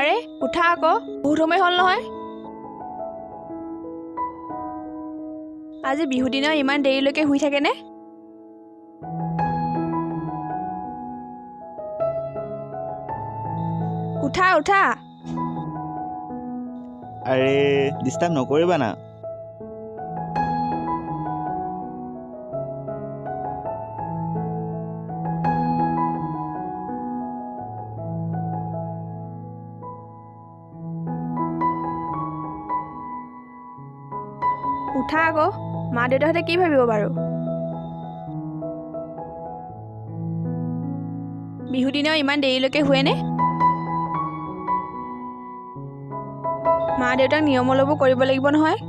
আৰে উঠা আকৌ, বহুত সময় হ'ল নহয়। আজি বিহু দিনাও ইমান দেৰিলৈকে শুই থাকেনে? উঠা উঠা। আৰে ডিষ্টাৰ্ব নকৰিবা না। উঠা আকৌ, মা দেউতাহঁতে কি ভাবিব বাৰু? বিহু দিনাও ইমান দেৰিলৈকে শুৱেনে? মা দেউতাক নিয়ম অলপো কৰিব লাগিব নহয়।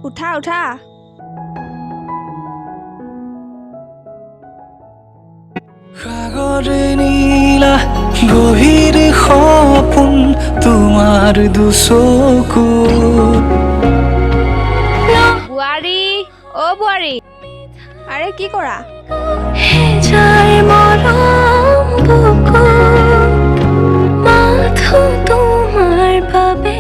উঠা উঠা। সাগৰে নীলা গভীৰ সপোন তোমাৰ দুচকু বোৱাৰী, অ' বোৱাৰী, আৰে কি কৰা? যায় মৰম বুকু মাথো তোমাৰ বাবে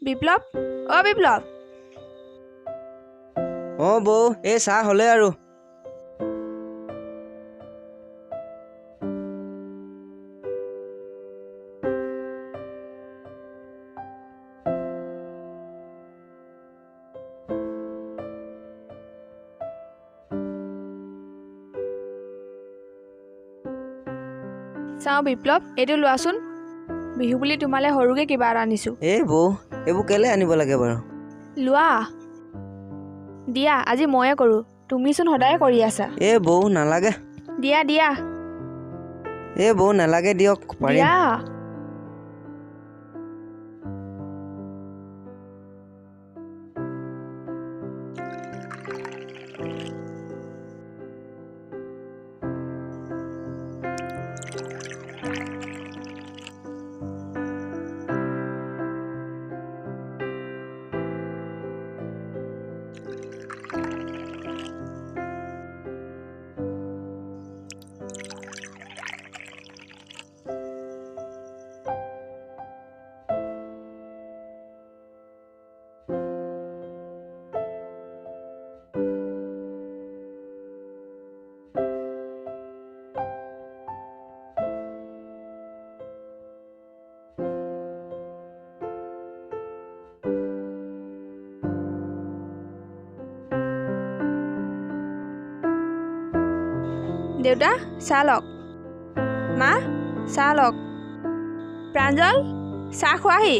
বিপ্লৱ, অ' বিপ্লৱ, অঁ বৌ, এই চাহ হ'লে আৰু। চাওঁ বিপ্লৱ, এইটো লোৱাচোন। বিহু বুলি তোমালৈ সৰুকৈ কিবা এটা আনিছোঁ। এই বৌ, এইবোৰ কেলৈ আনিব লাগে বাৰু? লোৱা। দিয়া, আজি ময়ে কৰোঁ, তুমিচোন সদায়ে কৰি আছা। এই বৌ নালাগে। দিয়া দিয়া। এই বৌ নালাগে দিয়ক, পাৰিম। দিয়া। দেউতা, চাহ লওক। মা, চাহ লওক। প্ৰাঞ্জল, চাহ খোৱাহি।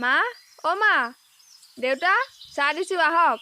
মা, অ' মা, দেউতা, চাহ দিছোঁ আহক।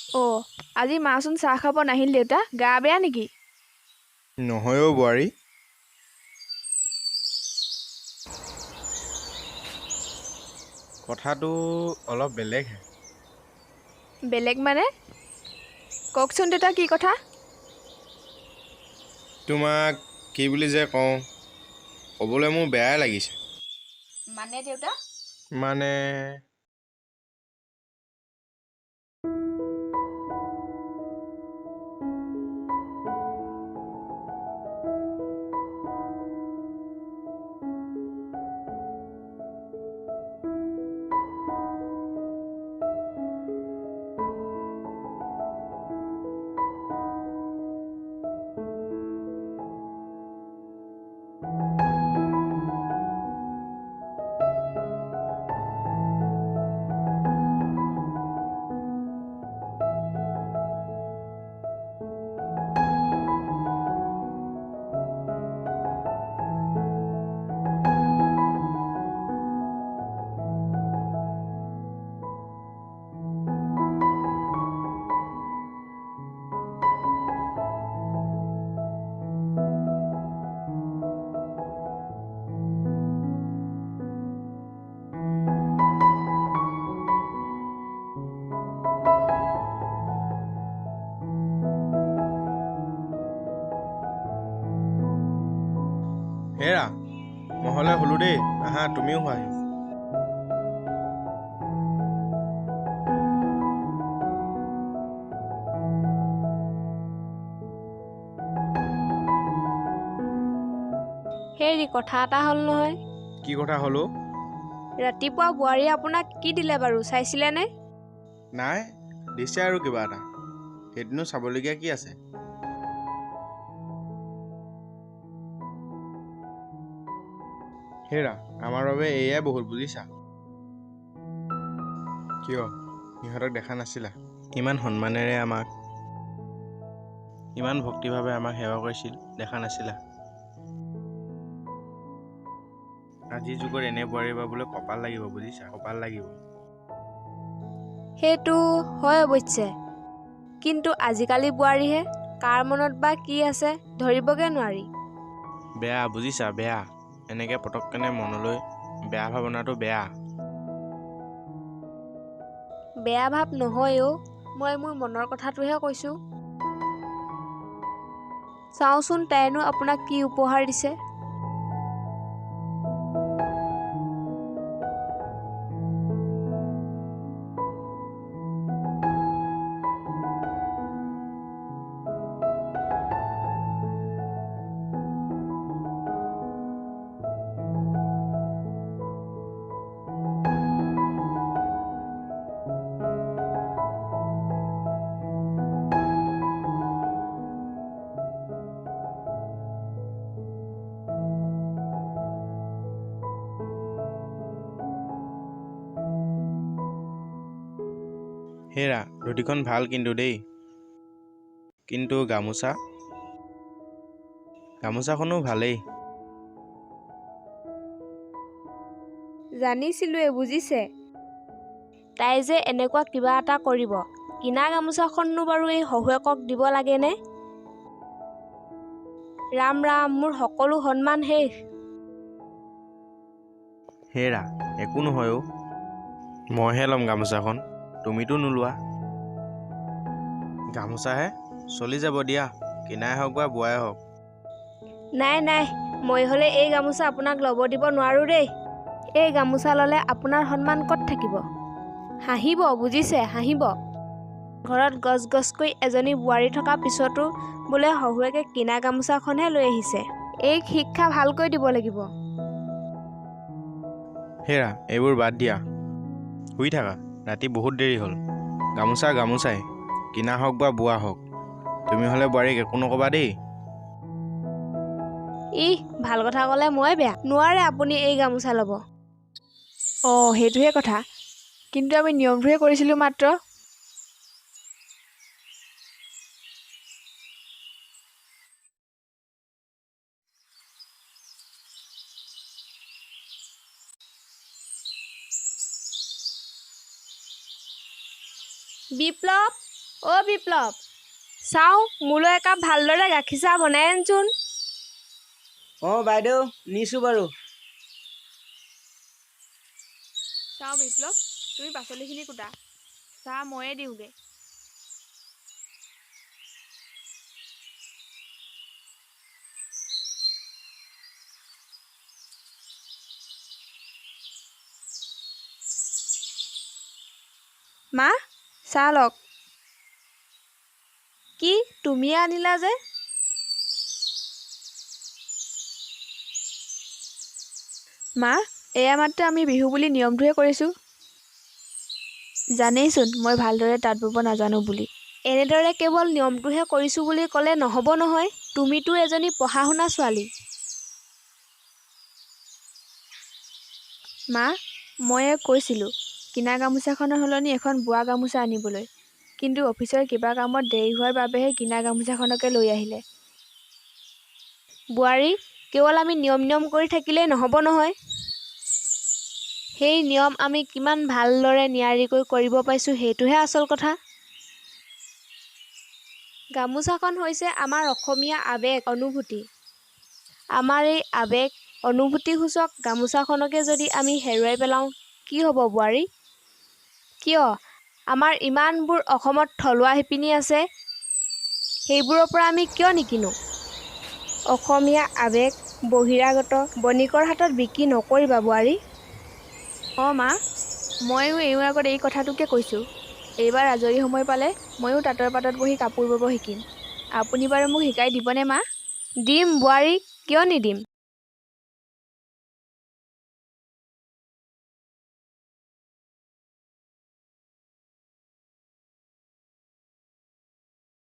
অ' আজি মাচোন চাহ খাব নাহিল দেউতা, গা বেয়া নেকি? নহয় অ' বোৱাৰী। কথাটো অলপ বেলেগহে। বেলেগ মানে? কওকচোন দেউতা কি কথা? তোমাক কি বুলি যে কওঁ, ক'বলৈ মোৰ বেয়াই লাগিছে। মানে দেউতা? মানে হেৰা, মহলে হ'লো দেই, আহা তুমিও হোৱাহি। হেৰি কথা এটা হ'ল নহয়। কি কথা হ'লো? ৰাতিপুৱা বোৱাৰীয়ে আপোনাক কি দিলে বাৰু চাইছিলেনে? নাই, দিছে আৰু কিবা এটা। সেইদিনো চাবলগীয়া কি আছে? হেৰা, আমাৰ বাবে এয়াই বহুত, বুজিছা? কিয় সিহঁতক দেখা নাছিলা? ইমান সন্মানেৰে আমাক, ইমান ভক্তিভাৱে আমাক সেৱা কৰিছিল, দেখা নাছিলা? আজিৰ যুগত এনে বোৱাৰী পাবলৈ কপাল লাগিব, বুজিছা? কপাল লাগিব। সেইটো হয় অৱশ্যে, কিন্তু আজিকালি বোৱাৰীহে, কাৰ মনত বা কি আছে ধৰিবগৈ নোৱাৰি। বেয়া, বুজিছা? বেয়া। এনেকে পটককেনে মনলৈ বেয়া ভাৱনাটো বেয়া। বেয়া ভাৱ নহয় অ', মই মোৰ মনৰ কথাটোহে কৈছোঁ। চাওঁচোন তাইনো আপোনাক কি উপহাৰ দিছে। হেৰা, ধুতিখন ভাল কিন্তু দেই। কিন্তু গামোচাখনো ভালেই। জানিছিলোৱে, বুজিছে? তাই যে এনেকুৱা কিবা এটা কৰিব। কিনা গামোচাখননো বাৰু এই শহুৱেকক দিব লাগেনে? ৰাম ৰাম, মোৰ সকলো সন্মান শেষ। হেৰা, একো নহয় অ'। মইহে ল'ম গামোচাখন, তুমিতো নোলোৱা। গামোচাহে চলি যাব দিয়া, কিনাই হওক বা বোৱাই হওক। নাই নাই, মই হ'লে এই গামোচা আপোনাক ল'ব দিব নোৱাৰোঁ দেই। এই গামোচা ল'লে আপোনাৰ সন্মান ক'ত থাকিব? হাঁহিব, বুজিছে? হাঁহিব। ঘৰত গছ গছকৈ এজনী বোৱাৰী থকা পিছতো বোলে শহুৱেকে কিনা গামোচাখনহে লৈ আহিছে। এইক শিক্ষা ভালকৈ দিব লাগিব। হেৰা, এইবোৰ বাদ দিয়া, শুই থাকা, ৰাতি বহুত দেৰি হ'ল। গামোচাই, কিনা হওক বা বোৱা হওক। তুমি হ'লে বোৱাৰীক একো নক'বা দেই। ভাল কথা ক'লে মই বেয়া। নোৱাৰে আপুনি এই গামোচা ল'ব। অ' সেইটোহে কথা, কিন্তু আমি নিয়মটোহে কৰিছিলোঁ মাত্ৰ। বিপ্লৱ, অ' বিপ্লৱ চাওঁ মোলৈ একাপ ভালদৰে গাখীৰ চাহ বনাই আনচোন। অঁ বাইদেউ নিছোঁ বাৰু। চাওঁ বিপ্লৱ, তুমি পাচলিখিনি কুটা, চাহ ময়ে দিওঁগৈ। মা, চাহ লওক। কি তুমিয়ে আনিলা যে? মা, এয়া মাত্ৰ আমি বিহু বুলি নিয়মটোহে কৰিছোঁ। জানেইচোন মই ভালদৰে তাঁত বব নাজানো বুলি। এনেদৰে কেৱল নিয়মটোহে কৰিছোঁ বুলি ক'লে নহ'ব নহয়। তুমিতো এজনী পঢ়া শুনা ছোৱালী। মা, মই কৈছিলোঁ কিনা গামোচাখনৰ সলনি এখন বোৱা গামোচা আনিবলৈ, কিন্তু অফিচৰ কিবা কামত দেৰি হোৱাৰ বাবেহে কিনা গামোচাখনকে লৈ আহিলে। বোৱাৰী, কেৱল আমি নিয়ম কৰি থাকিলেই নহ'ব নহয়। সেই নিয়ম আমি কিমান ভালদৰে নিয়াৰিকৈ কৰিব পাৰিছোঁ সেইটোহে আচল কথা। গামোচাখন হৈছে আমাৰ অসমীয়া আৱেগ অনুভূতি। আমাৰ এই আৱেগ অনুভূতিসূচক গামোচাখনকে যদি আমি হেৰুৱাই পেলাওঁ কি হ'ব বোৱাৰী? কিয়? আমাৰ ইমানবোৰ অসমত থলুৱা শিপিনী আছে, সেইবোৰৰ পৰা আমি কিয় নিকিনো? অসমীয়া আৱেগ বহিৰাগত বণিকৰ হাতত বিক্ৰী নকৰিবা বোৱাৰী। অঁ মা, ময়ো এওঁৰ আগত এই কথাটোকে কৈছোঁ। এইবাৰ আজৰি সময় পালে ময়ো তাঁতৰ পাতত বহি কাপোৰ বব শিকিম। আপুনি বাৰু মোক শিকাই দিবনে মা? দিম বোৱাৰী, কিয় নিদিম।